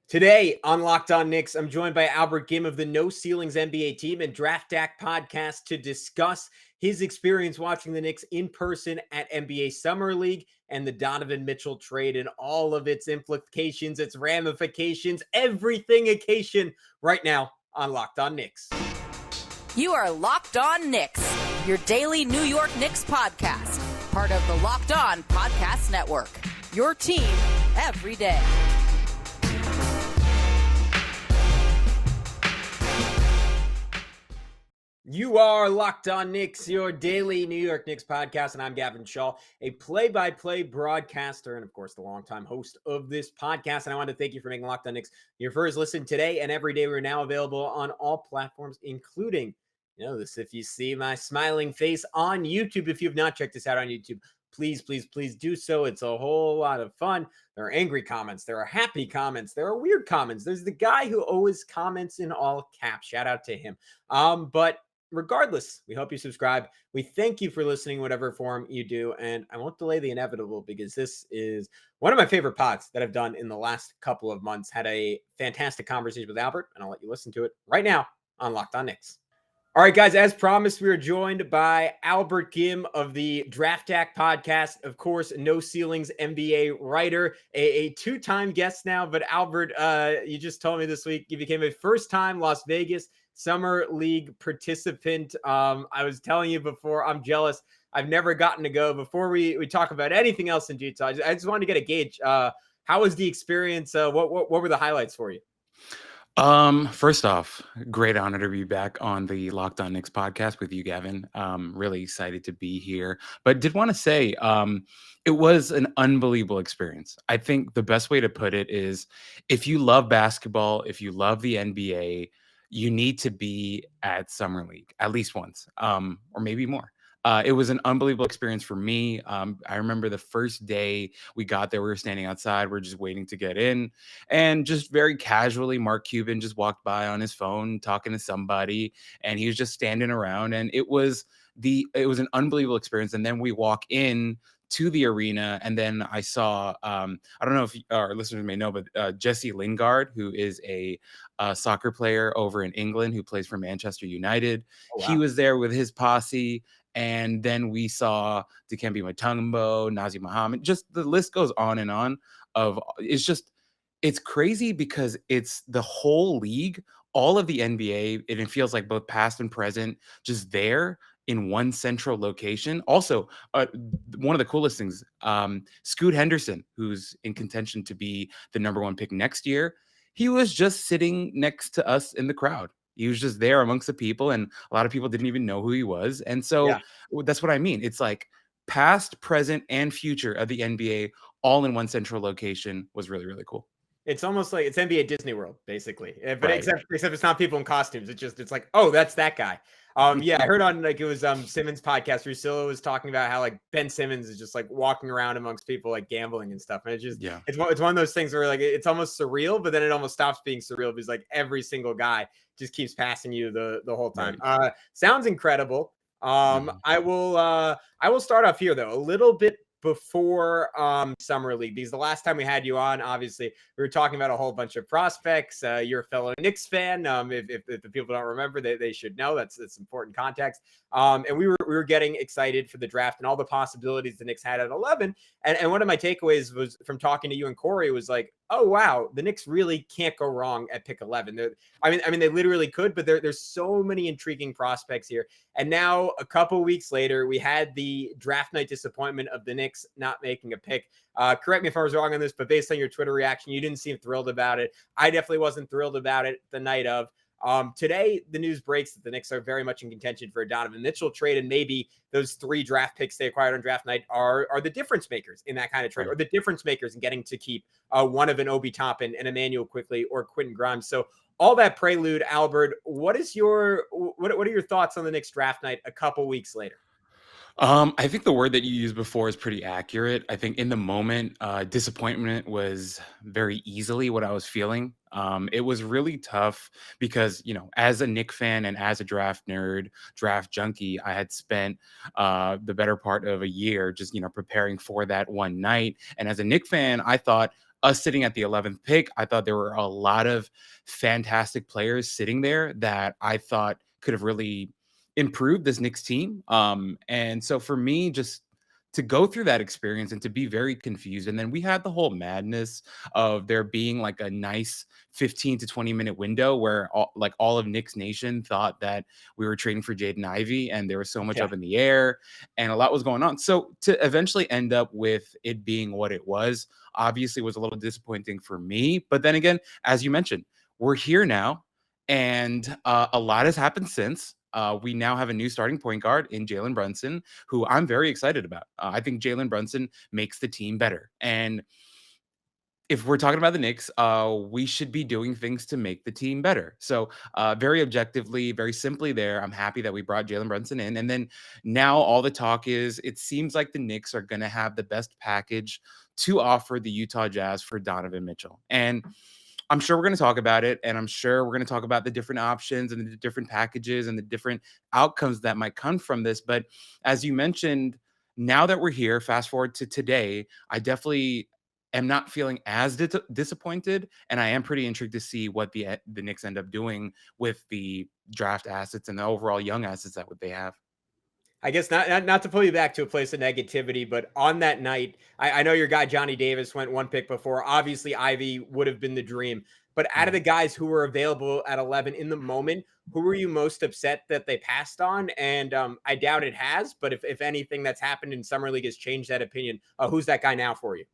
Today on Locked On Knicks, I'm joined by Albert Ghim of the No Ceilings NBA team and Draft Deck podcast to discuss his experience watching the Knicks in person at NBA Summer League and the Donovan Mitchell trade and all of its implications, its ramifications, everything occasion right now on Locked On Knicks. You are Locked On Knicks, your daily New York Knicks podcast, part of the Locked On Podcast Network, your team every day. You are Locked On Knicks, your daily New York Knicks podcast, and I'm Gavin Schall, a play-by-play broadcaster and, of course, the longtime host of this podcast. And I want to thank you for making Locked On Knicks your first listen today and every day. We're now available on all platforms, including, this. If you see my smiling face on YouTube, if you have not checked this out on YouTube, please do so. It's a whole lot of fun. There are angry comments. There are happy comments. There are weird comments. There's the guy who always comments in all caps. Shout out to him. But regardless, we hope you subscribe. We thank you for listening, whatever form you do. And I won't delay the inevitable because this is one of my favorite pods that I've done in the last couple of months. Had a fantastic conversation with Albert, and I'll let you listen to it right now on Locked On Knicks. All right, guys, as promised, we are joined by Albert Ghim of the Draft Deck podcast. Of course, No Ceilings NBA writer, a two-time guest now. But Albert, you just told me this week you became a first-time Las Vegas Summer League participant. I was telling you before, I'm jealous. I've never gotten to go. Before we talk about anything else in detail, I just wanted to get a gauge. How was the experience? What were the highlights for you? First off, great honor to be back on the Locked On Knicks podcast with you, Gavin. Really excited to be here, but did want to say, it was an unbelievable experience. I think the best way to put it is if you love basketball, if you love the NBA, you need to be at Summer League at least once, or maybe more. It was an unbelievable experience for me. I remember the first day we got there, we were standing outside. We're just waiting to get in. And just very casually, Mark Cuban just walked by on his phone talking to somebody. And he was just standing around. And it was an unbelievable experience. And then we walk in to the arena. And then I saw, I don't know if our listeners may know, but Jesse Lingard, who is a soccer player over in England who plays for Manchester United. Oh, wow. He was there with his posse. And then we saw Dikembe Mutombo, Nazr Mohammed, just the list goes on and on it's crazy because it's the whole league, all of the NBA, and it feels like both past and present, just there in one central location. Also, one of the coolest things, Scoot Henderson, who's in contention to be the number one pick next year, he was just sitting next to us in the crowd. He was just there amongst the people, and a lot of people didn't even know who he was. And so That's what I mean. It's like past, present, and future of the NBA all in one central location was really, really cool. It's almost like it's NBA Disney World, basically. But right. except it's not people in costumes. It's like, oh, that's that guy. I heard on it was Simmons' podcast, Russillo was talking about how like Ben Simmons is just like walking around amongst people like gambling and stuff. And it's one of those things where like it's almost surreal, but then it almost stops being surreal because like every single guy just keeps passing you the whole time. Right. Sounds incredible. I will start off here though, a little bit before Summer League, because the last time we had you on, obviously we were talking about a whole bunch of prospects. You're a fellow Knicks fan. If the people don't remember, they should know. That's important context. And we were getting excited for the draft and all the possibilities the Knicks had at 11. And one of my takeaways was from talking to you and Corey was like, oh wow, the Knicks really can't go wrong at pick 11. I mean they literally could, but there's so many intriguing prospects here. And now a couple weeks later, we had the draft night disappointment of the Knicks not making a pick. Correct me if I was wrong on this, but based on your Twitter reaction, you didn't seem thrilled about it. I definitely wasn't thrilled about it the night of. Today, the news breaks that the Knicks are very much in contention for a Donovan Mitchell trade, and maybe those 3 draft picks they acquired on draft night are the difference makers in that kind of trade, or the difference makers in getting to keep one of an Obi Toppin and Emmanuel Quickly or Quentin Grimes. So all that prelude, Albert, what are your thoughts on the Knicks draft night a couple weeks later? I think the word that you used before is pretty accurate. I think in the moment, disappointment was very easily what I was feeling. It was really tough because, as a Knicks fan and as a draft nerd, draft junkie, I had spent the better part of a year just, preparing for that one night. And as a Knicks fan, I thought, us sitting at the 11th pick, I thought there were a lot of fantastic players sitting there that I thought could have really improved this Knicks team. And so for me, just to go through that experience and to be very confused. And then we had the whole madness of there being like a nice 15 to 20-minute window where all of Knicks Nation thought that we were trading for Jaden Ivey, and there was so much up in the air and a lot was going on. So to eventually end up with it being what it was, obviously was a little disappointing for me. But then again, as you mentioned, we're here now, and a lot has happened since. We now have a new starting point guard in Jalen Brunson, who I'm very excited about. I think Jalen Brunson makes the team better. And if we're talking about the Knicks, we should be doing things to make the team better. So very objectively, very simply there, I'm happy that we brought Jalen Brunson in. And then now all the talk is it seems like the Knicks are going to have the best package to offer the Utah Jazz for Donovan Mitchell. And I'm sure we're going to talk about it, and I'm sure we're going to talk about the different options and the different packages and the different outcomes that might come from this. But as you mentioned, now that we're here, fast forward to today, I definitely am not feeling as disappointed, and I am pretty intrigued to see what the Knicks end up doing with the draft assets and the overall young assets that what they have. I guess not to pull you back to a place of negativity, but on that night, I know your guy Johnny Davis went one pick before. Obviously, Ivy would have been the dream. But out of the guys who were available at 11 in the moment, who were you most upset that they passed on? And I doubt it has, but if anything that's happened in Summer League has changed that opinion, who's that guy now for you?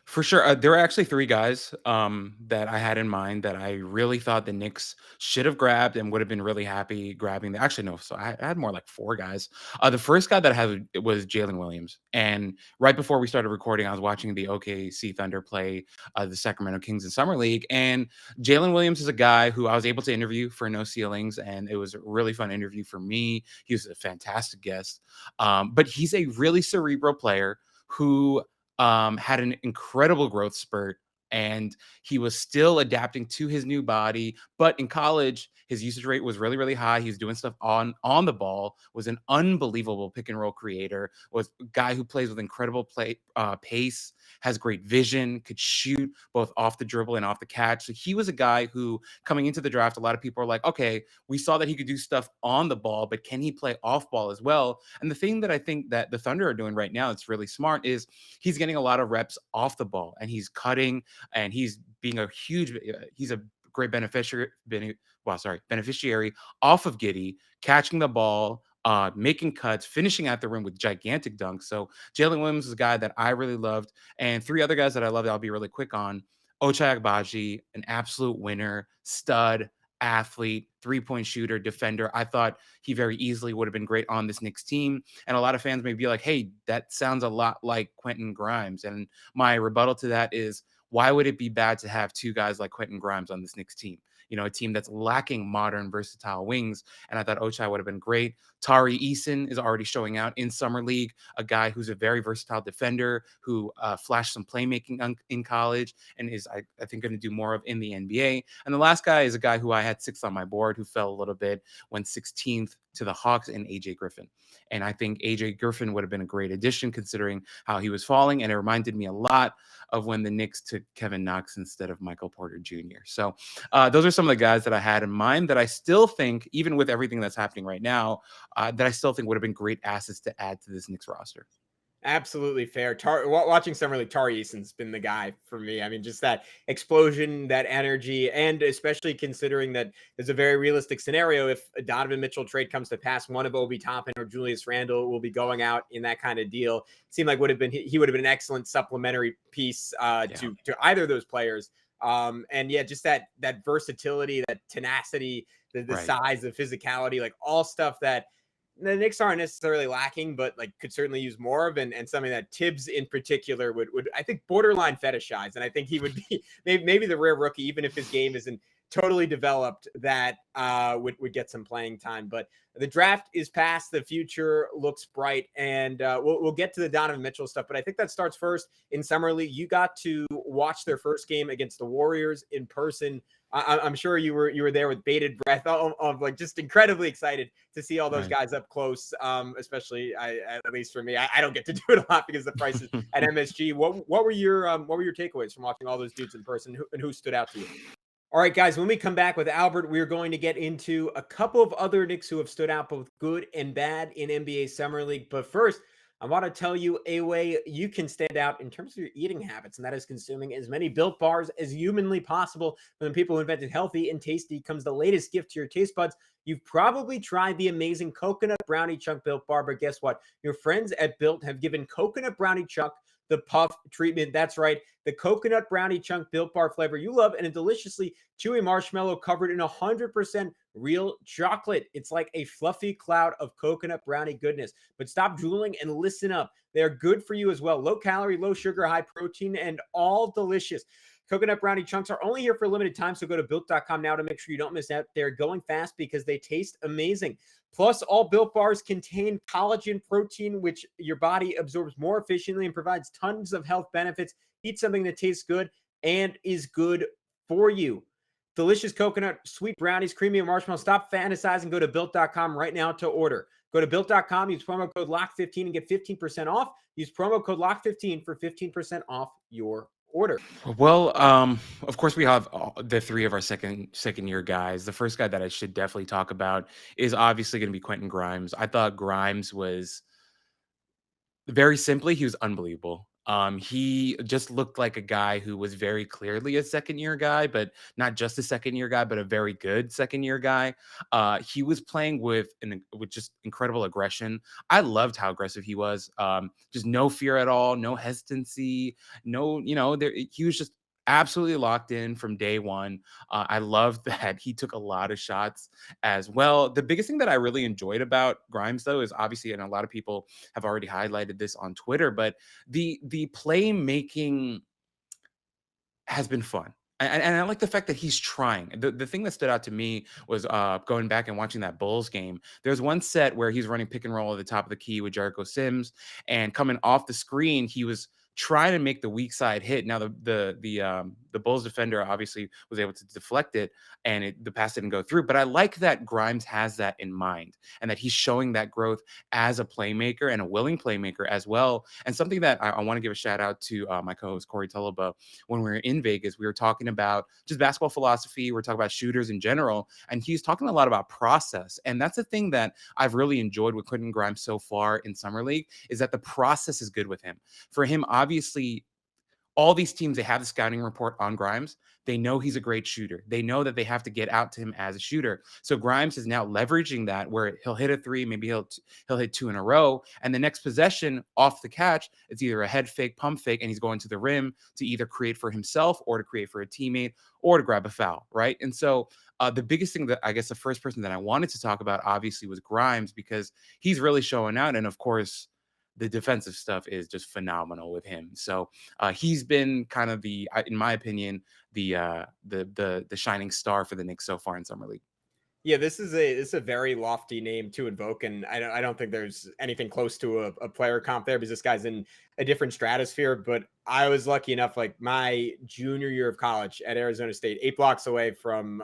For sure. There were actually three guys that I had in mind that I really thought the Knicks should have grabbed and would have been really happy grabbing. Actually, no. So I had more like four guys. The first guy that I had was Jalen Williams. And right before we started recording, I was watching the OKC Thunder play the Sacramento Kings in Summer League. And Jalen Williams is a guy who I was able to interview for No Ceilings. And it was a really fun interview for me. He was a fantastic guest. But he's a really cerebral player who had an incredible growth spurt, and he was still adapting to his new body. But in college, his usage rate was really, really high. He was doing stuff on the ball, was an unbelievable pick and roll creator, was a guy who plays with incredible pace, has great vision, could shoot both off the dribble and off the catch. So he was a guy who, coming into the draft, a lot of people are like, okay, we saw that he could do stuff on the ball, but can he play off ball as well? And the thing that I think that the Thunder are doing right now that's really smart is he's getting a lot of reps off the ball, and he's cutting, and he's being he's a great beneficiary off of Giddey, catching the ball, making cuts, finishing at the rim with gigantic dunks. So Jalen Williams is a guy that I really loved. And three other guys that I loved, I'll be really quick on. Ochai Agbaji, an absolute winner, stud, athlete, three-point shooter, defender. I thought he very easily would have been great on this Knicks team. And a lot of fans may be like, hey, that sounds a lot like Quentin Grimes. And my rebuttal to that is, why would it be bad to have two guys like Quentin Grimes on this Knicks team? You know, a team that's lacking modern, versatile wings. And I thought Ochai would have been great. Tari Eason is already showing out in Summer League, a guy who's a very versatile defender who flashed some playmaking in college and is, I think, going to do more of in the NBA. And the last guy is a guy who I had sixth on my board, who fell a little bit, went 16th to the Hawks, and AJ Griffin. And I think AJ Griffin would have been a great addition considering how he was falling. And it reminded me a lot of when the Knicks took Kevin Knox instead of Michael Porter Jr. So those are some of the guys that I had in mind that I still think, even with everything that's happening right now, that I still think would have been great assets to add to this Knicks roster. Absolutely fair. Watching Summer League, Tari Eason's been the guy for me. I mean, just that explosion, that energy, and especially considering that there's a very realistic scenario. If a Donovan Mitchell trade comes to pass, one of Obi Toppin or Julius Randle will be going out in that kind of deal. It seemed like he would have been an excellent supplementary piece to either of those players. And yeah, just that versatility, that tenacity, the size, the physicality, like all stuff that the Knicks aren't necessarily lacking, but like could certainly use more of, and something that Tibbs in particular would I think borderline fetishize. And I think he would be maybe the rare rookie, even if his game isn't totally developed that would get some playing time. But the draft is past. The future looks bright, and we'll get to the Donovan Mitchell stuff. But I think that starts first in Summer League. You got to watch their first game against the Warriors in person. I'm sure you were there with bated breath of like just incredibly excited to see all those guys up close. Especially at least for me, I don't get to do it a lot because of the prices at MSG. What were your takeaways from watching all those dudes in person, and who stood out to you? All right, guys, when we come back with Albert, we're going to get into a couple of other Knicks who have stood out both good and bad in NBA Summer League. But first, I want to tell you a way you can stand out in terms of your eating habits, and that is consuming as many Built Bars as humanly possible. From the people who invented healthy and tasty comes the latest gift to your taste buds. You've probably tried the amazing Coconut Brownie Chunk Built Bar, but guess what? Your friends at Built have given Coconut Brownie Chunk the puff treatment. That's right. The Coconut Brownie Chunk Built Bar flavor you love, and a deliciously chewy marshmallow covered in 100% real chocolate. It's like a fluffy cloud of coconut brownie goodness. But stop drooling and listen up. They're good for you as well. Low calorie, low sugar, high protein, and all delicious. Coconut Brownie Chunks are only here for a limited time, so go to Built.com now to make sure you don't miss out. They're going fast because they taste amazing. Plus, all Built Bars contain collagen protein, which your body absorbs more efficiently and provides tons of health benefits. Eat something that tastes good and is good for you. Delicious coconut, sweet brownies, creamy marshmallow. Stop fantasizing. Go to Built.com right now to order. Go to Built.com, use promo code LOCK15 and get 15% off. Use promo code LOCK15 for 15% off your order. Well, of course, we have the three of our second year guys. The first guy that I should definitely talk about is obviously going to be Quentin Grimes. I thought Grimes was very simply, he was unbelievable. He just looked like a guy who was very clearly a second year guy, but not just a second year guy, but a very good second year guy. He was playing with just incredible aggression. I loved how aggressive he was. Just no fear at all, no hesitancy, he was just absolutely locked in from day one. I loved that he took a lot of shots as well. The biggest thing that I really enjoyed about Grimes, though, is obviously, and a lot of people have already highlighted this on Twitter, but the playmaking has been fun. And I like the fact that he's trying. The thing that stood out to me was going back and watching that Bulls game. There's one set where he's running pick and roll at the top of the key with Jericho Sims, and coming off the screen, he was trying to make the weak side hit. Now the Bulls defender obviously was able to deflect it, and the pass didn't go through. But I like that Grimes has that in mind, and that he's showing that growth as a playmaker and a willing playmaker as well. And something that I want to give a shout out to my co-host Corey Tulaba. When we were in Vegas, we were talking about just basketball philosophy. We're talking about shooters in general, and he's talking a lot about process. And that's the thing that I've really enjoyed with Quentin Grimes so far in Summer League, is that the process is good with him. For him, obviously, all these teams, they have the scouting report on Grimes. They know he's a great shooter. They know that they have to get out to him as a shooter. So Grimes is now leveraging that, where he'll hit a three, maybe he'll hit two in a row, and the next possession off the catch, it's either a head fake, pump fake, and he's going to the rim to either create for himself or to create for a teammate or to grab a foul, right? And so the biggest thing that I guess the first person that I wanted to talk about obviously was Grimes, because he's really showing out, and of course, the defensive stuff is just phenomenal with him. So he's been kind of in my opinion, the shining star for the Knicks so far in Summer League. Yeah, this is a very lofty name to invoke, and I don't think there's anything close to a player comp there, because this guy's in a different stratosphere. But I was lucky enough, like my junior year of college at Arizona State, 8 blocks away from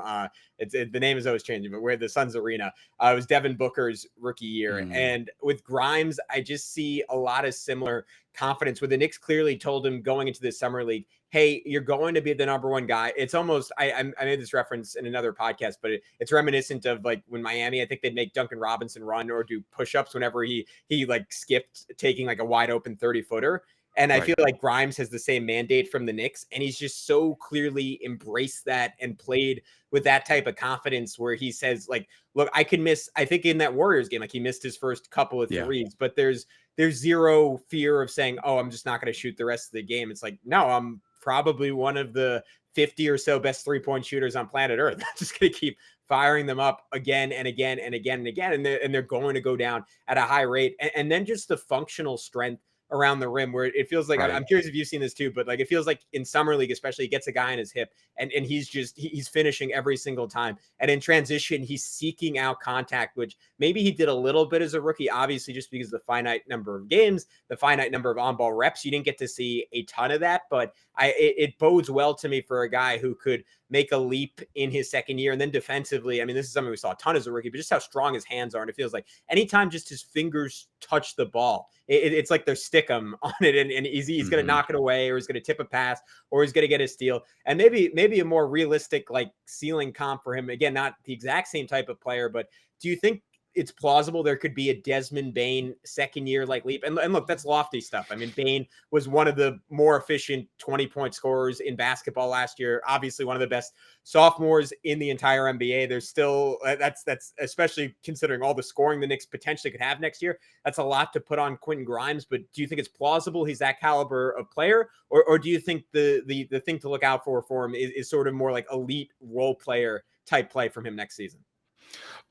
the name is always changing, but where the Suns Arena. It was Devin Booker's rookie year, and with Grimes, I just see a lot of similar confidence. Where the Knicks clearly told him going into this Summer League, hey, you're going to be the number one guy. It's almost, I made this reference in another podcast, but it's reminiscent of like when Miami, I think they'd make Duncan Robinson run or do push-ups whenever he like skipped taking like a wide open 30-footer. And I feel like Grimes has the same mandate from the Knicks, and he's just so clearly embraced that and played with that type of confidence, where he says like, look, I can miss, I think in that Warriors game, like he missed his first couple of threes, but there's zero fear of saying, oh, I'm just not going to shoot the rest of the game. It's like, no, I'm probably one of the 50 or so best 3-point shooters on planet Earth. I'm just going to keep firing them up again and again and again and again. And they're going to go down at a high rate. And then just the functional strength around the rim where it feels like, Right. I'm curious if you've seen this too, but like, it feels like in summer league, especially, he gets a guy in his hip and he's finishing every single time. And in transition, he's seeking out contact, which maybe he did a little bit as a rookie, obviously, just because of the finite number of games, the finite number of on-ball reps. You didn't get to see a ton of that, but it bodes well to me for a guy who could make a leap in his second year. And then defensively, I mean, this is something we saw a ton as a rookie, but just how strong his hands are. And it feels like anytime just his fingers touch the ball, it's like they're stick 'em on it. And he's going to knock it away, or he's going to tip a pass, or he's going to get a steal. And maybe a more realistic, like, ceiling comp for him. Again, not the exact same type of player, but do you think it's plausible there could be a Desmond Bane second year like leap? And look, that's lofty stuff. I mean, Bane was one of the more efficient 20-point scorers in basketball last year. Obviously, one of the best sophomores in the entire NBA. There's still that's especially considering all the scoring the Knicks potentially could have next year. That's a lot to put on Quentin Grimes. But do you think it's plausible he's that caliber of player, or do you think the thing to look out for him is sort of more like elite role player type play from him next season?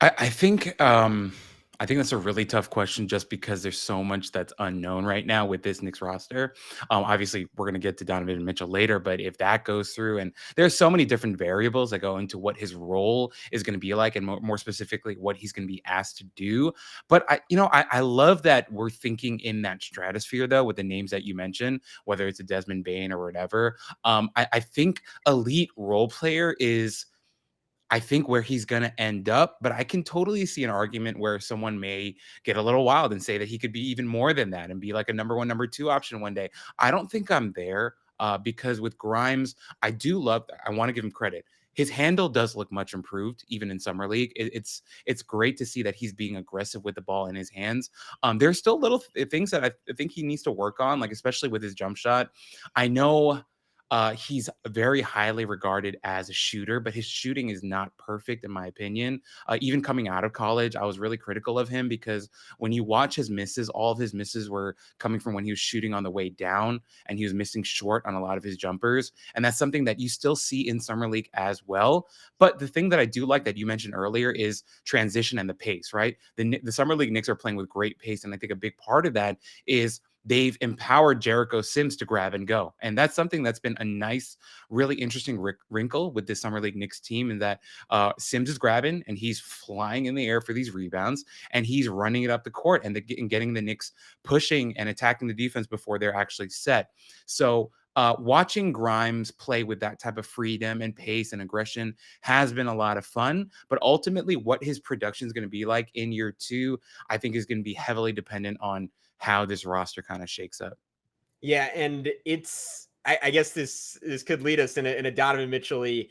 I think that's a really tough question, just because there's so much that's unknown right now with this Knicks roster. Obviously, we're going to get to Donovan Mitchell later, but if that goes through, and there's so many different variables that go into what his role is going to be like, and more specifically, what he's going to be asked to do. But I love that we're thinking in that stratosphere, though, with the names that you mentioned, whether it's a Desmond Bane or whatever. I think elite role player is, I think, where he's going to end up, but I can totally see an argument where someone may get a little wild and say that he could be even more than that and be like a number one, number two option one day. I don't think I'm there, because with Grimes, I do love that. I want to give him credit. His handle does look much improved, even in summer league. It's great to see that he's being aggressive with the ball in his hands. There's still little things that I think he needs to work on, like especially with his jump shot. I know he's very highly regarded as a shooter, but his shooting is not perfect, in my opinion. Even coming out of college, I was really critical of him, because when you watch his misses, all of his misses were coming from when he was shooting on the way down, and he was missing short on a lot of his jumpers. And that's something that you still see in Summer League as well. But the thing that I do like that you mentioned earlier is transition and the pace, right? The Summer League Knicks are playing with great pace. And I think a big part of that is they've empowered Jericho Sims to grab and go. And that's something that's been a nice, really interesting wrinkle with this Summer League Knicks team, in that Sims is grabbing and he's flying in the air for these rebounds, and he's running it up the court and getting the Knicks pushing and attacking the defense before they're actually set. So watching Grimes play with that type of freedom and pace and aggression has been a lot of fun. But ultimately, what his production is going to be like in year two, I think, is going to be heavily dependent on how this roster kind of shakes up. Yeah, and I guess this could lead us in a Donovan Mitchell-y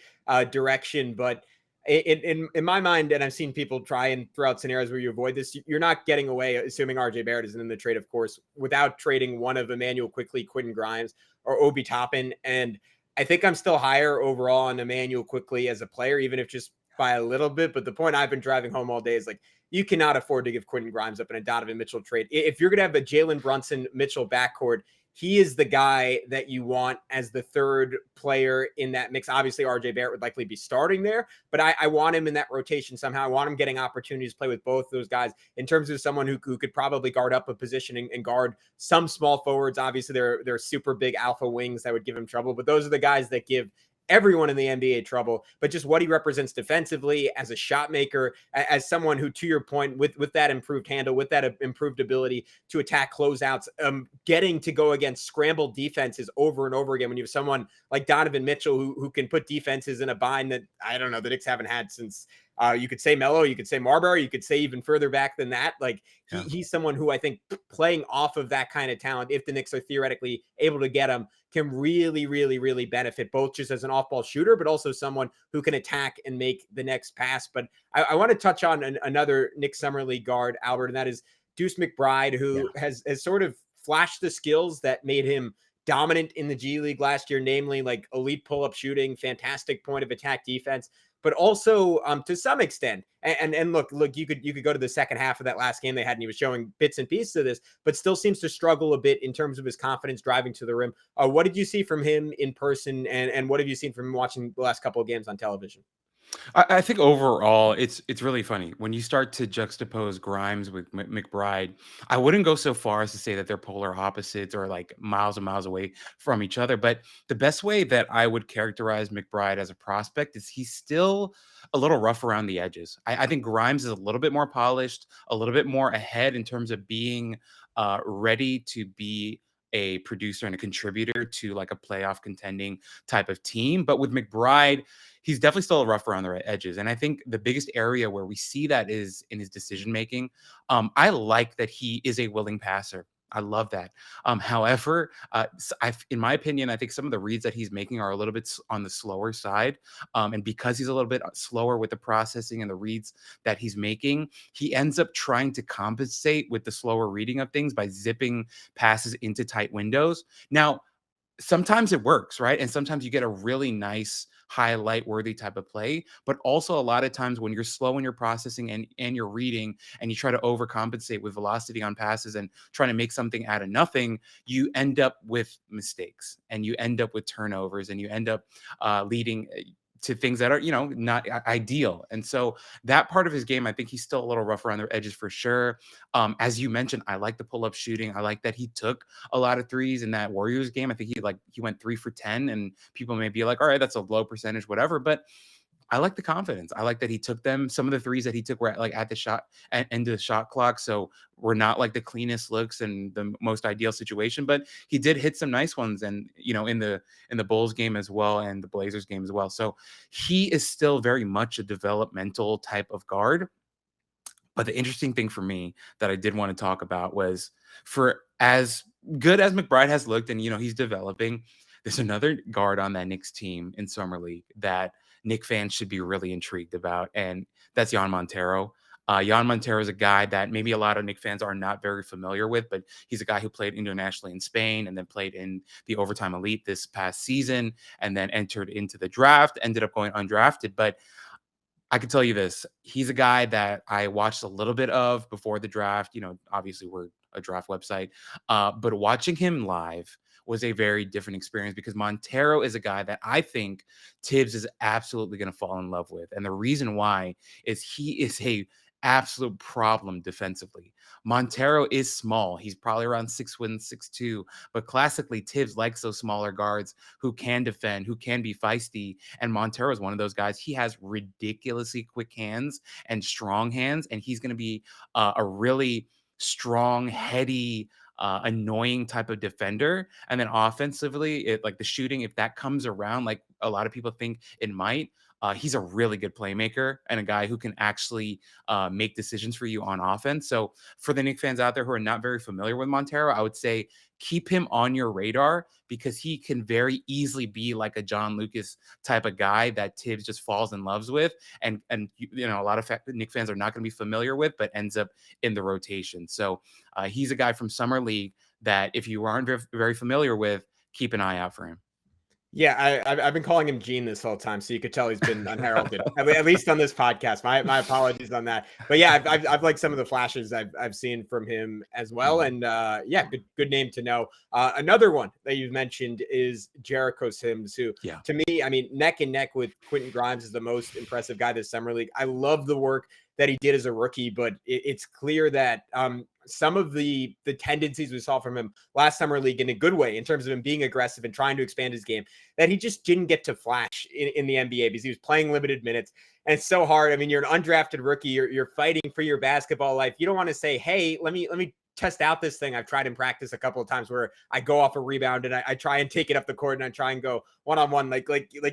direction, but in my mind, and I've seen people try and throw out scenarios where you avoid this, you're not getting away, assuming RJ Barrett isn't in the trade, of course, without trading one of Emmanuel Quickley, Quentin Grimes, or Obi Toppin. And I think I'm still higher overall on Emmanuel Quickley as a player, even if just by a little bit. But the point I've been driving home all day is, like, you cannot afford to give Quentin Grimes up in a Donovan Mitchell trade. If you're going to have a Jalen Brunson Mitchell backcourt, he is the guy that you want as the third player in that mix. Obviously, RJ Barrett would likely be starting there, but I want him in that rotation somehow. I want him getting opportunities to play with both those guys in terms of someone who could probably guard up a position and guard some small forwards. Obviously, they're super big alpha wings that would give him trouble, but those are the guys that give everyone in the NBA trouble. But just what he represents defensively as a shot maker, as someone who, to your point, with that improved handle, with that improved ability to attack closeouts, getting to go against scrambled defenses over and over again. When you have someone like Donovan Mitchell who can put defenses in a bind that, I don't know, the Knicks haven't had since you could say Melo, you could say Marbury, you could say even further back than that. Like, he's someone who I think, playing off of that kind of talent, if the Knicks are theoretically able to get him, can really, really, really benefit, both just as an off-ball shooter, but also someone who can attack and make the next pass. But I want to touch on another Knicks Summer League guard, Albert, and that is Deuce McBride, who has sort of flashed the skills that made him dominant in the G League last year, namely like elite pull-up shooting, fantastic point of attack defense, but also to some extent, and look, you could go to the second half of that last game they had, and he was showing bits and pieces of this, but still seems to struggle a bit in terms of his confidence driving to the rim. What did you see from him in person, and what have you seen from him watching the last couple of games on television? I think overall, it's really funny when you start to juxtapose Grimes with McBride. I wouldn't go so far as to say that they're polar opposites or like miles and miles away from each other. But the best way that I would characterize McBride as a prospect is he's still a little rough around the edges. I think Grimes is a little bit more polished, a little bit more ahead in terms of being ready to be a producer and a contributor to like a playoff contending type of team. But with McBride, he's definitely still rough around the edges. And I think the biggest area where we see that is in his decision making. I like that he is a willing passer. I love that. However, in my opinion, I think some of the reads that he's making are a little bit on the slower side. And because he's a little bit slower with the processing and the reads that he's making, he ends up trying to compensate with the slower reading of things by zipping passes into tight windows. Now, sometimes it works, right? And sometimes you get a really nice highlight worthy type of play. But also a lot of times when you're slow in your processing and you're reading and you try to overcompensate with velocity on passes and trying to make something out of nothing, you end up with mistakes and you end up with turnovers and you end up leading to things that are, not ideal. And so that part of his game, I think he's still a little rough around the edges for sure. As you mentioned, I like the pull-up shooting. I like that he took a lot of threes in that Warriors game. I think he went 3 for 10, and people may be like, all right, that's a low percentage, whatever. But I like the confidence. I like that he took them. Some of the threes that he took were at the shot and end of the shot clock. So we're not like the cleanest looks and the most ideal situation, but he did hit some nice ones. And, in the Bulls game as well and the Blazers game as well. So he is still very much a developmental type of guard. But the interesting thing for me that I did want to talk about was, for as good as McBride has looked and, he's developing, there's another guard on that Knicks team in Summer League that Knick fans should be really intrigued about, and that's Jan Montero. Jan Montero is a guy that maybe a lot of Knick fans are not very familiar with, but he's a guy who played internationally in Spain and then played in the Overtime Elite this past season and then entered into the draft, ended up going undrafted. But I can tell you this, he's a guy that I watched a little bit of before the draft. Obviously we're a draft website, but watching him live was a very different experience because Montero is a guy that I think Tibbs is absolutely going to fall in love with. And the reason why is he is a absolute problem defensively. Montero is small. He's probably around 6'1", 6'2", but classically Tibbs likes those smaller guards who can defend, who can be feisty. And Montero is one of those guys. He has ridiculously quick hands and strong hands, and he's going to be a really strong, heady, annoying type of defender. And then offensively, like the shooting, if that comes around, like a lot of people think it might, he's a really good playmaker and a guy who can actually make decisions for you on offense. So for the Knicks fans out there who are not very familiar with Montero, I would say keep him on your radar because he can very easily be like a John Lucas type of guy that Tibbs just falls in love with. And a lot of Knicks fans are not going to be familiar with, but ends up in the rotation. So he's a guy from Summer League that if you aren't very familiar with, keep an eye out for him. Yeah, I've been calling him Gene this whole time, so you could tell he's been unheralded, at least on this podcast. My apologies on that. But yeah, I've liked some of the flashes I've seen from him as well, and yeah, good name to know. Another one that you've mentioned is Jericho Sims, who to me, I mean, neck and neck with Quentin Grimes is the most impressive guy this summer league. I love the work that he did as a rookie, but it's clear that some of the tendencies we saw from him last summer league in a good way in terms of him being aggressive and trying to expand his game, that he just didn't get to flash in the NBA because he was playing limited minutes. And it's so hard. I mean, you're an undrafted rookie. You're fighting for your basketball life. You don't want to say, hey, let me test out this thing. I've tried in practice a couple of times where I go off a rebound and I try and take it up the court and I try and go one-on-one. Like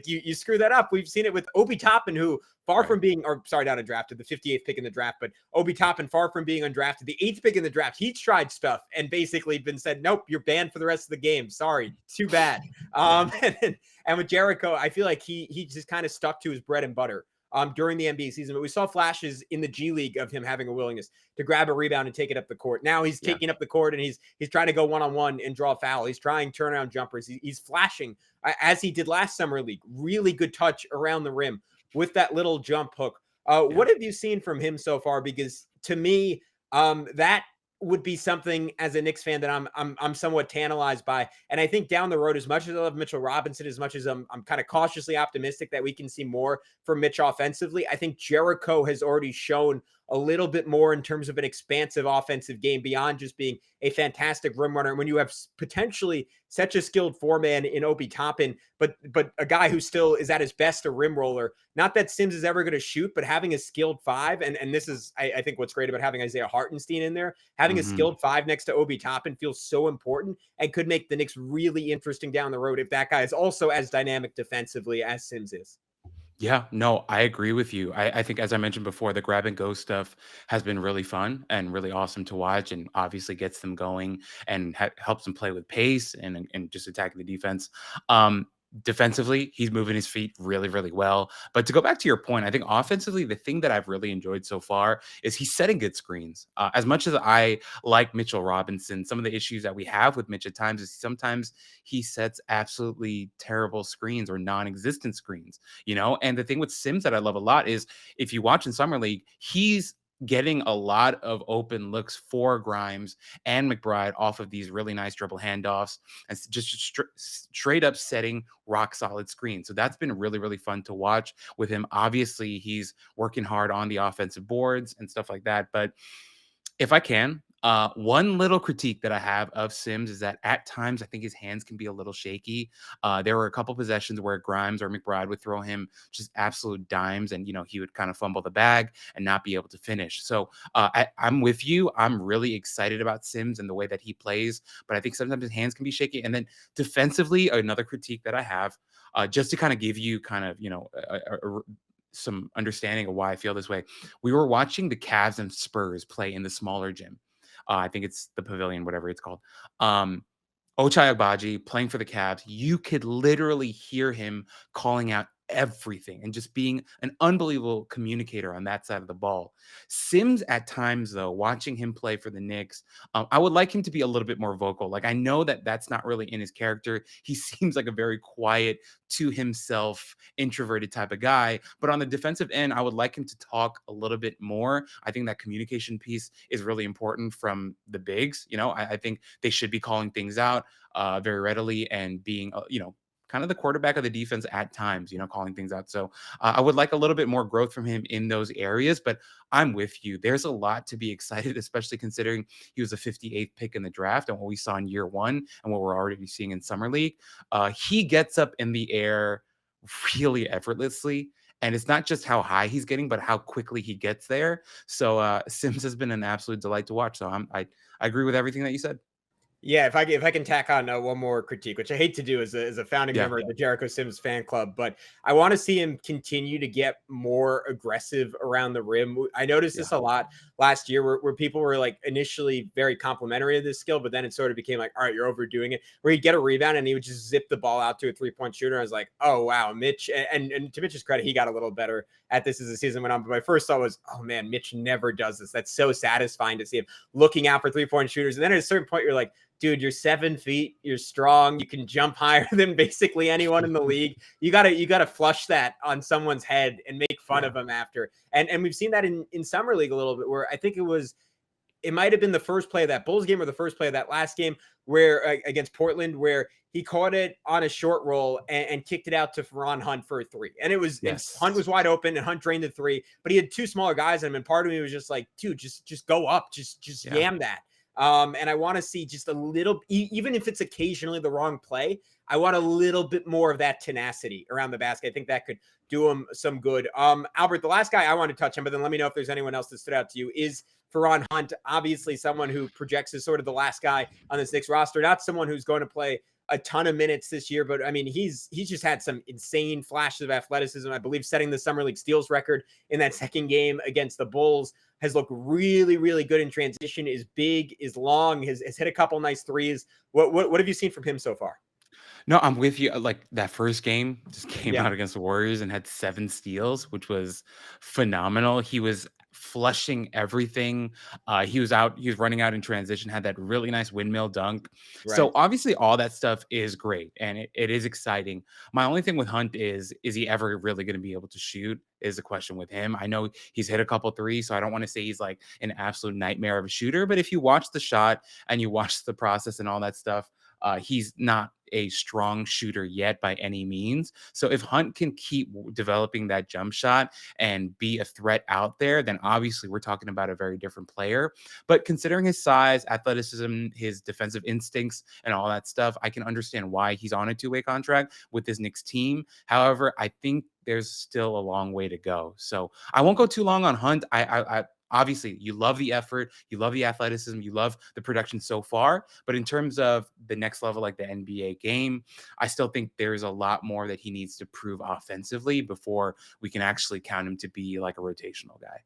you screw that up. We've seen it with Obi Toppin, who far from being, or sorry, not undrafted, the 58th pick in the draft, but Obi Toppin, far from being undrafted, the 8th pick in the draft, he's tried stuff and basically been said, nope, you're banned for the rest of the game. Sorry, too bad. And with Jericho, I feel like he just kind of stuck to his bread and butter during the NBA season, but we saw flashes in the G League of him having a willingness to grab a rebound and take it up the court. Now he's taking up the court and he's trying to go one-on-one and draw a foul. He's trying turnaround jumpers. He's flashing as he did last summer league. Really good touch around the rim with that little jump hook. What have you seen from him so far? Because to me, that would be something as a Knicks fan that I'm somewhat tantalized by. And I think down the road, as much as I love Mitchell Robinson, as much as I'm kind of cautiously optimistic that we can see more from Mitch offensively, I think Jericho has already shown a little bit more in terms of an expansive offensive game beyond just being a fantastic rim runner. And when you have potentially such a skilled four-man in Obi Toppin, but a guy who still is at his best a rim roller, not that Sims is ever going to shoot, but having a skilled five, and this is, I think what's great about having Isaiah Hartenstein in there, having a skilled five next to Obi Toppin feels so important and could make the Knicks really interesting down the road if that guy is also as dynamic defensively as Sims is. Yeah, no, I agree with you. I think, as I mentioned before, the grab and go stuff has been really fun and really awesome to watch, and obviously gets them going and helps them play with pace and just attacking the defense. Defensively, he's moving his feet really, really well. But to go back to your point, I think offensively, the thing that I've really enjoyed so far is he's setting good screens. As much as I like Mitchell Robinson, some of the issues that we have with Mitch at times is sometimes he sets absolutely terrible screens or non-existent screens, And the thing with Sims that I love a lot is if you watch in Summer League, he's getting a lot of open looks for Grimes and McBride off of these really nice dribble handoffs and just straight up setting rock solid screens. So that's been really, really fun to watch with him. Obviously, he's working hard on the offensive boards and stuff like that. But if I can, one little critique that I have of Sims is that at times I think his hands can be a little shaky. There were a couple possessions where Grimes or McBride would throw him just absolute dimes, and he would kind of fumble the bag and not be able to finish. So I'm with you. I'm really excited about Sims and the way that he plays, but I think sometimes his hands can be shaky. And then defensively, another critique that I have, just to kind of give you kind of some understanding of why I feel this way. We were watching the Cavs and Spurs play in the smaller gym. I think it's the Pavilion, whatever it's called. Ochai Agbaji playing for the Cavs. You could literally hear him calling out everything and just being an unbelievable communicator on that side of the ball. Sims at times, though, watching him play for the Knicks, I would like him to be a little bit more vocal. Like, I know that that's not really in his character. He seems like a very quiet, to himself, introverted type of guy. But on the defensive end, I would like him to talk a little bit more. I think that communication piece is really important from the bigs. I think they should be calling things out very readily and being, kind of the quarterback of the defense at times, calling things out. So I would like a little bit more growth from him in those areas, but I'm with you. There's a lot to be excited, especially considering he was a 58th pick in the draft and what we saw in year one and what we're already seeing in Summer League. He gets up in the air really effortlessly. And it's not just how high he's getting, but how quickly he gets there. So Sims has been an absolute delight to watch. So I agree with everything that you said. Yeah, if I can tack on one more critique, which I hate to do as a founding member of the Jericho Sims fan club, but I want to see him continue to get more aggressive around the rim. I noticed this a lot last year where people were like initially very complimentary of this skill, but then it sort of became like, all right, you're overdoing it, where he'd get a rebound and he would just zip the ball out to a 3-point shooter. I was like, oh, wow, Mitch. And to Mitch's credit, he got a little better at this as the season went on. But my first thought was, oh, man, Mitch never does this. That's so satisfying to see him looking out for 3-point shooters. And then at a certain point, you're like, dude, you're 7 feet, you're strong, you can jump higher than basically anyone in the league. You gotta flush that on someone's head and make fun of them after. And we've seen that in Summer League a little bit, where I think it might have been the first play of that Bulls game or the first play of that last game where against Portland, where he caught it on a short roll and kicked it out to Feron Hunt for a three. And it was, Hunt was wide open and Hunt drained the three, but he had two smaller guys on him. And part of me was just like, dude, just go up, just yam that. And I want to see just a little, even if it's occasionally the wrong play, I want a little bit more of that tenacity around the basket. I think that could do him some good. Albert, the last guy I want to touch on, but then let me know if there's anyone else that stood out to you, is Feron Hunt. Obviously someone who projects as sort of the last guy on this Knicks roster, not someone who's going to play a ton of minutes this year, but I mean, he's just had some insane flashes of athleticism. I believe setting the Summer League steals record in that second game against the Bulls. Has looked really, really good in transition, is big, is long, has hit a couple nice threes. What have you seen from him so far? No, I'm with you. Like, that first game just came out against the Warriors and had 7 steals, which was phenomenal. He was flushing everything. He was running out in transition, had that really nice windmill dunk. Right. So obviously all that stuff is great and it is exciting. My only thing with Hunt is he ever really going to be able to shoot is the question with him. I know he's hit a couple threes, so I don't want to say he's like an absolute nightmare of a shooter, but if you watch the shot and you watch the process and all that stuff, he's not a strong shooter yet by any means. So if Hunt can keep developing that jump shot and be a threat out there, then obviously we're talking about a very different player. But considering his size, athleticism, his defensive instincts, and all that stuff, I can understand why he's on a two-way contract with this Knicks team. However, I think there's still a long way to go. So I won't go too long on Hunt. I obviously, you love the effort, you love the athleticism, you love the production so far. But in terms of the next level, like the NBA game, I still think there's a lot more that he needs to prove offensively before we can actually count him to be like a rotational guy.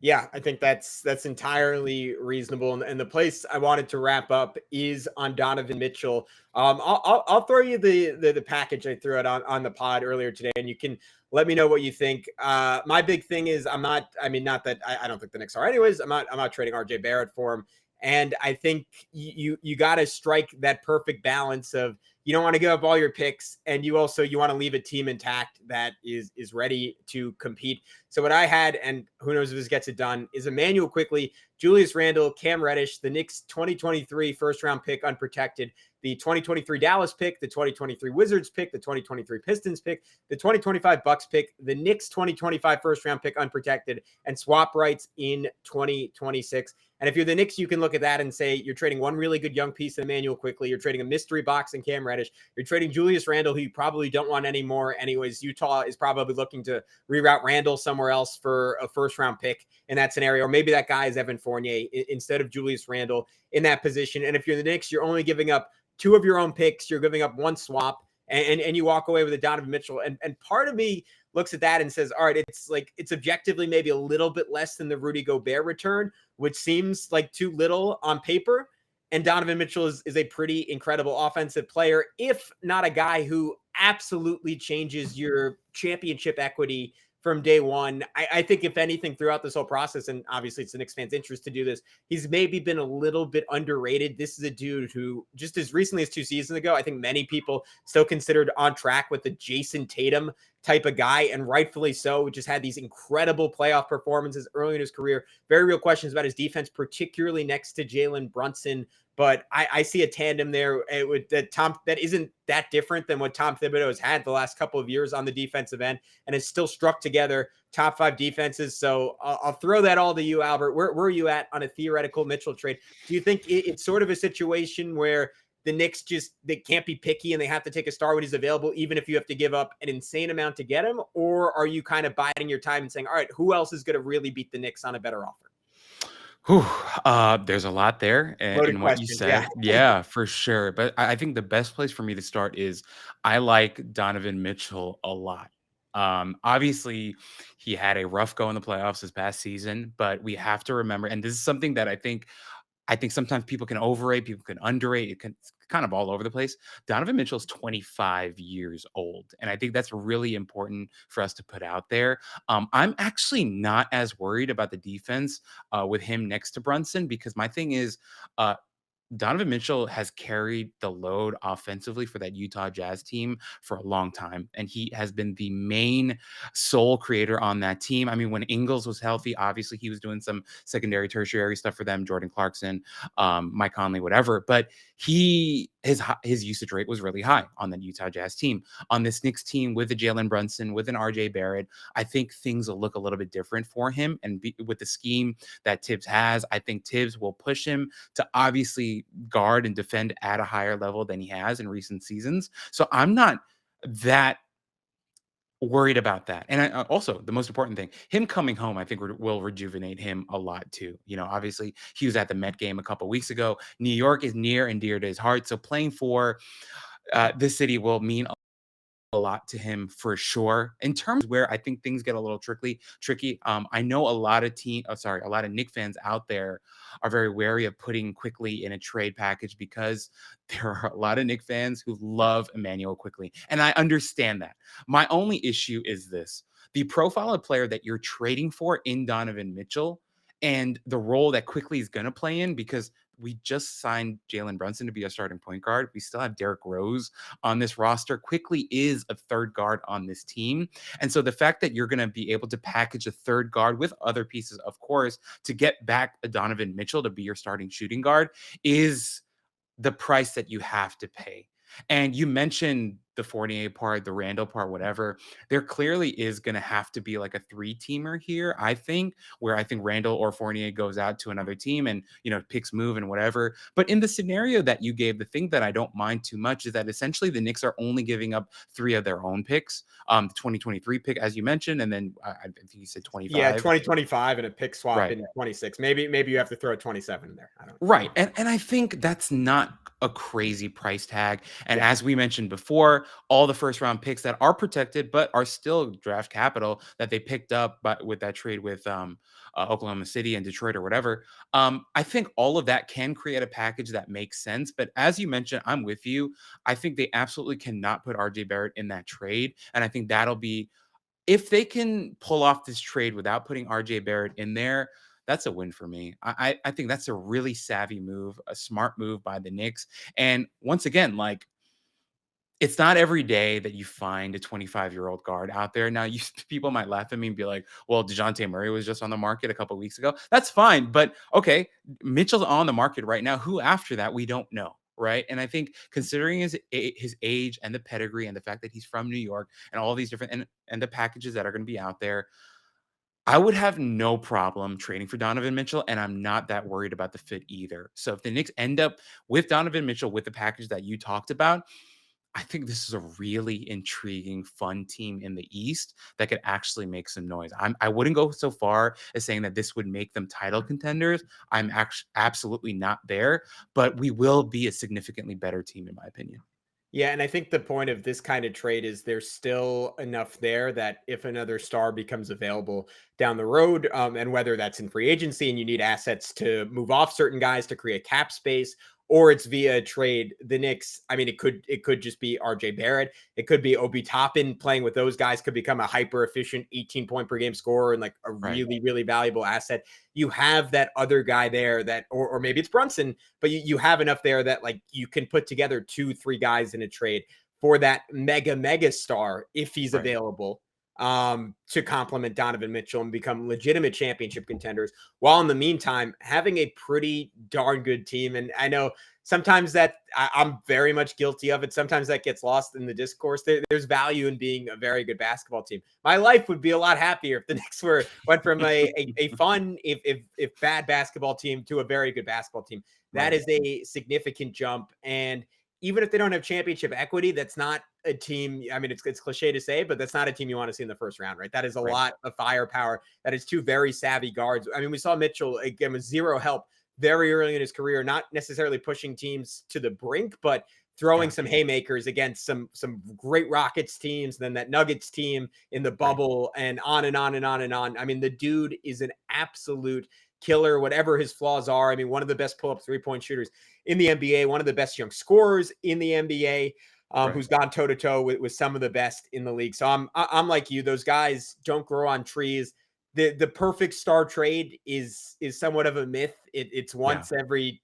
Yeah, I think that's entirely reasonable. And the place I wanted to wrap up is on Donovan Mitchell. I'll throw you the package I threw out on the pod earlier today, and you can let me know what you think. My big thing is not that I don't think the Knicks are anyways. I'm not trading RJ Barrett for him. And I think you got to strike that perfect balance of, you don't want to give up all your picks, and you want to leave a team intact that is ready to compete. So what I had, and who knows if this gets it done, is Emmanuel Quickley, Julius Randle, Cam Reddish, the Knicks 2023 first round pick unprotected, the 2023 Dallas pick, the 2023 Wizards pick, the 2023 Pistons pick, the 2025 Bucks pick, the Knicks 2025 first round pick unprotected, and swap rights in 2026. And if you're the Knicks, you can look at that and say you're trading one really good young piece in Emmanuel Quickley. You're trading a mystery box in Cam Reddish. You're trading Julius Randle, who you probably don't want anymore. Anyways, Utah is probably looking to reroute Randle somewhere else for a first-round pick in that scenario. Or maybe that guy is Evan Fournier instead of Julius Randle in that position. And if you're the Knicks, you're only giving up two of your own picks. You're giving up one swap, and you walk away with a Donovan Mitchell. And part of me looks at that and says, all right, it's objectively maybe a little bit less than the Rudy Gobert return, which seems like too little on paper. And Donovan Mitchell is a pretty incredible offensive player, if not a guy who absolutely changes your championship equity from day one. I think if anything throughout this whole process, and obviously it's the Knicks fans' interest to do this, he's maybe been a little bit underrated. This is a dude who just as recently as 2 seasons ago, I think many people still considered on track with the Jason Tatum type of guy, and rightfully so. Just had these incredible playoff performances early in his career. Very real questions about his defense, particularly next to Jalen Brunson. But I see a tandem there that isn't that different than what Tom Thibodeau has had the last couple of years on the defensive end, and has still struck together top 5 defenses. So I'll throw that all to you, Albert. Where are you at on a theoretical Mitchell trade? Do you think it's sort of a situation where the Knicks they can't be picky and they have to take a star when he's available, even if you have to give up an insane amount to get him? Or are you kind of biding your time and saying, all right, who else is going to really beat the Knicks on a better offer? There's a lot there in what you said. Yeah, for sure. But I think the best place for me to start is I like Donovan Mitchell a lot. Obviously, he had a rough go in the playoffs this past season, but we have to remember, and this is something that I think sometimes people can overrate, people can underrate. It's kind of all over the place. Donovan Mitchell's 25 years old, and I think that's really important for us to put out there. I'm actually not as worried about the defense with him next to Brunson, because my thing is, Donovan Mitchell has carried the load offensively for that Utah Jazz team for a long time, and he has been the main sole creator on that team. I mean, when Ingles was healthy, obviously he was doing some secondary, tertiary stuff for them, Jordan Clarkson, Mike Conley, whatever, but his usage rate was really high on that Utah Jazz team. On this Knicks team with a Jalen Brunson, with an RJ Barrett, I think things will look a little bit different for him. And with the scheme that Tibbs has, I think Tibbs will push him to obviously guard and defend at a higher level than he has in recent seasons. So I'm not that worried about that. And also, the most important thing, him coming home, I think will rejuvenate him a lot too. You know, obviously he was at the Met game a couple weeks ago. New York is near and dear to his heart. So playing for this city will mean a lot to him for sure. In terms where I think things get a little tricky. I know a lot of Knicks fans out there are very wary of putting Quickley in a trade package, because there are a lot of Knicks fans who love Emmanuel Quickley, and I understand that. My only issue is this: the profile of player that you're trading for in Donovan Mitchell and the role that Quickly is going to play in, because we just signed Jalen Brunson to be a starting point guard. We still have Derrick Rose on this roster. Quickly is a third guard on this team. And so the fact that you're going to be able to package a third guard with other pieces, of course, to get back a Donovan Mitchell to be your starting shooting guard is the price that you have to pay. And you mentioned the Fournier part, the Randall part, whatever. There clearly is going to have to be like a 3-teamer here, I think, where I think Randall or Fournier goes out to another team and, picks move and whatever. But in the scenario that you gave, the thing that I don't mind too much is that essentially the Knicks are only giving up 3 of their own picks. The 2023 pick, as you mentioned, and then I think you said 25. Yeah, 2025 and a pick swap Right. in 26. Maybe you have to throw a 27 in there. I don't know. Right. And I think that's not a crazy price tag. And as we mentioned before, all the first round picks that are protected but are still draft capital that they picked up with that trade with Oklahoma City and Detroit or whatever. I think all of that can create a package that makes sense. But as you mentioned, I'm with you. I think they absolutely cannot put RJ Barrett in that trade. And I think that'll be, if they can pull off this trade without putting RJ Barrett in there, that's a win for me. I think that's a really savvy move, a smart move by the Knicks. And once again, like, it's not every day that you find a 25-year-old guard out there. Now, people might laugh at me and be like, well, DeJounte Murray was just on the market a couple of weeks ago. That's fine. But okay, Mitchell's on the market right now. Who after that, we don't know. Right. And I think considering his age and the pedigree and the fact that he's from New York and all these different and the packages that are going to be out there, I would have no problem trading for Donovan Mitchell, and I'm not that worried about the fit either. So if the Knicks end up with Donovan Mitchell with the package that you talked about, I think this is a really intriguing, fun team in the East that could actually make some noise. I wouldn't go so far as saying that this would make them title contenders. I'm actually absolutely not there, but we will be a significantly better team, in my opinion. Yeah, and I think the point of this kind of trade is there's still enough there that if another star becomes available down the road, and whether that's in free agency and you need assets to move off certain guys to create cap space, or it's via trade, the Knicks, I mean, it could just be RJ Barrett. It could be Obi Toppin playing with those guys, could become a hyper efficient 18-point per game scorer and like a really, really valuable asset. You have that other guy there that, or maybe it's Brunson, but you have enough there that like you can put together 2-3 guys in a trade for that mega star if he's available, to complement Donovan Mitchell and become legitimate championship contenders, while in the meantime having a pretty darn good team. And I know sometimes that I'm very much guilty of it. Sometimes that gets lost in the discourse. There's value in being a very good basketball team. My life would be a lot happier if the Knicks went from a fun, if bad basketball team to a very good basketball team. That is a significant jump. And even if they don't have championship equity, that's not a team. I mean, it's cliche to say, but that's not a team you want to see in the first round, right? That is a lot of firepower. That is 2 very savvy guards. I mean, we saw Mitchell again with zero help very early in his career, not necessarily pushing teams to the brink, but throwing some haymakers against some great Rockets teams, then that Nuggets team in the bubble, and on and on and on and on. I mean, the dude is an absolute killer, whatever his flaws are. I mean, one of the best pull-up 3-point shooters in the NBA, one of the best young scorers in the NBA, who's gone toe-to-toe with some of the best in the league. So I'm like you, those guys don't grow on trees. The perfect star trade is somewhat of a myth. It's once every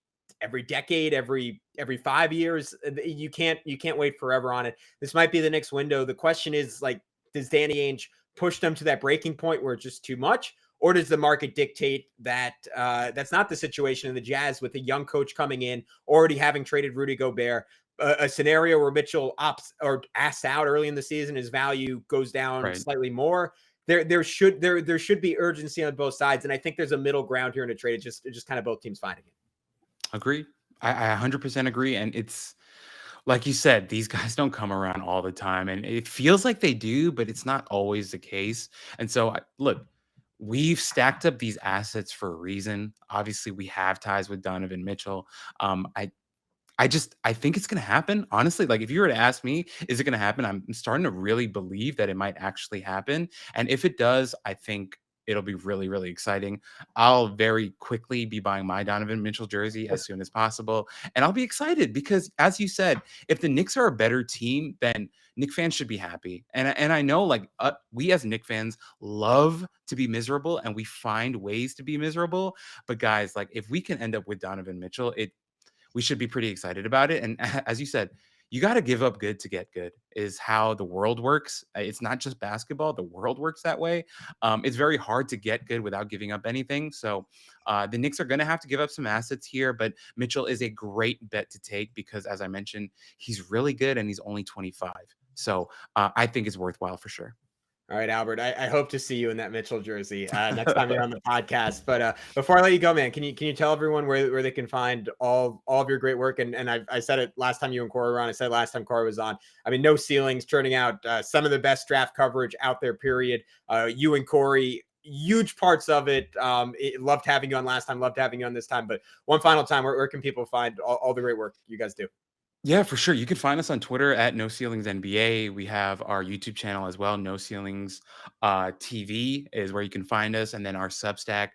decade, every 5 years. You can't wait forever on it. This might be the next window. The question is, like, does Danny Ainge push them to that breaking point where it's just too much? Or does the market dictate that that's not the situation in the Jazz, with a young coach coming in, already having traded Rudy Gobert, a scenario where Mitchell opts or asks out early in the season, his value goes down slightly more. There should be urgency on both sides, and I think there's a middle ground here in a trade. It's just kind of both teams finding it. Agree. I 100% agree, and it's like you said, these guys don't come around all the time, and it feels like they do, but it's not always the case. And so, look, we've stacked up these assets for a reason. Obviously, we have ties with Donovan Mitchell. I think it's going to happen. Honestly, like, if you were to ask me, is it going to happen? I'm starting to really believe that it might actually happen. And if it does, I think it'll be really, really exciting. I'll very quickly be buying my Donovan Mitchell jersey as soon as possible. And I'll be excited because, as you said, if the Knicks are a better team, then Knicks fans should be happy. And I know, like, we as Knicks fans love to be miserable, and we find ways to be miserable. But guys, like, if we can end up with Donovan Mitchell, we should be pretty excited about it. And as you said, you got to give up good to get good is how the world works. It's not just basketball. The world works that way. It's very hard to get good without giving up anything. So the Knicks are going to have to give up some assets here, but Mitchell is a great bet to take because, as I mentioned, he's really good and he's only 25. So I think it's worthwhile for sure. All right, Albert, I hope to see you in that Mitchell jersey next time you're on the podcast. But before I let you go, man, can you tell everyone where they can find all of your great work? And I said it last time you and Corey were on. I said last time Corey was on. I mean, No Ceilings, turning out some of the best draft coverage out there, period. You and Corey, huge parts of it. Loved having you on last time, loved having you on this time. But one final time, where can people find all the great work you guys do? Yeah, for sure. You can find us on Twitter at No Ceilings NBA. We have our YouTube channel as well. No Ceilings TV is where you can find us, and then our Substack,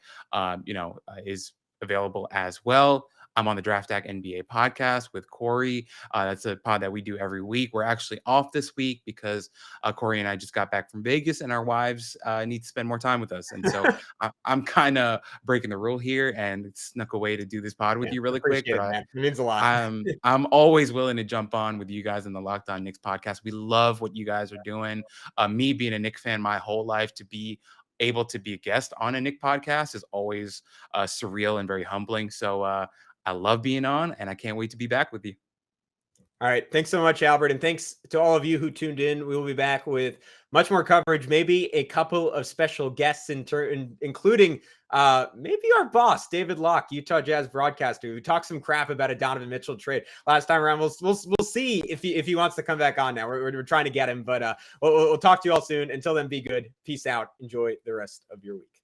is available as well. I'm on the Draft Stack NBA podcast with Corey. That's a pod that we do every week. We're actually off this week because Corey and I just got back from Vegas, and our wives need to spend more time with us. And so I'm kind of breaking the rule here and snuck away to do this pod with you really quick. But it means a lot. I'm always willing to jump on with you guys in the Locked On Knicks podcast. We love what you guys are doing. Me being a Knicks fan my whole life, to be able to be a guest on a Knicks podcast is always surreal and very humbling. So I love being on, and I can't wait to be back with you. All right. Thanks so much, Albert. And thanks to all of you who tuned in. We will be back with much more coverage, maybe a couple of special guests, including maybe our boss, David Locke, Utah Jazz broadcaster, who talked some crap about a Donovan Mitchell trade last time around. We'll see if he wants to come back on now. We're trying to get him, but we'll talk to you all soon. Until then, be good. Peace out. Enjoy the rest of your week.